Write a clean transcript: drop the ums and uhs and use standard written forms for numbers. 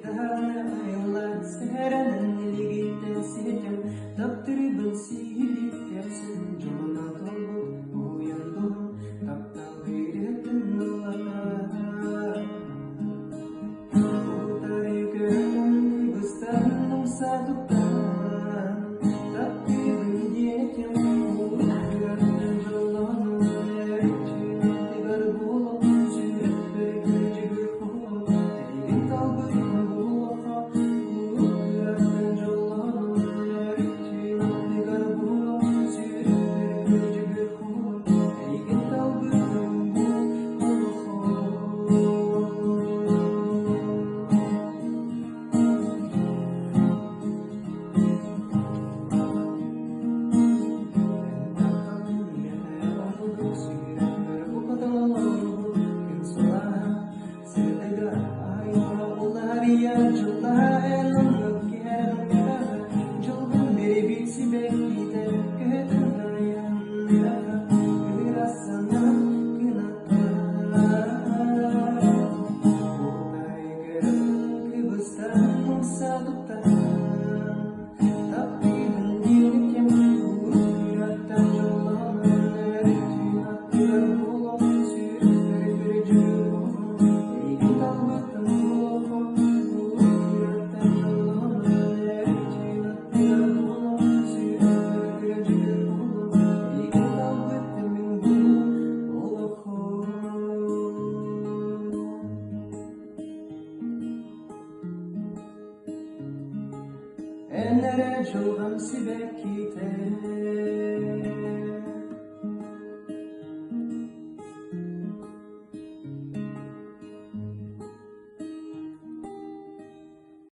dana ayla seheranın ligitten setem Taptırıbın sihirli tersin Joluna tolbu uyandım Taptan gayretin nılana Utari gördüm Kıbıstan sadıktan Taptırıbın yetem Uyandım jolunu Erçin tigar bulun Sürüp bir gül kulu Egin talbın buluha Uyandım jolunu Erçin tigar bulun Sürüp bir gül kulu Egin talbın buluha Enere jolgam sibekite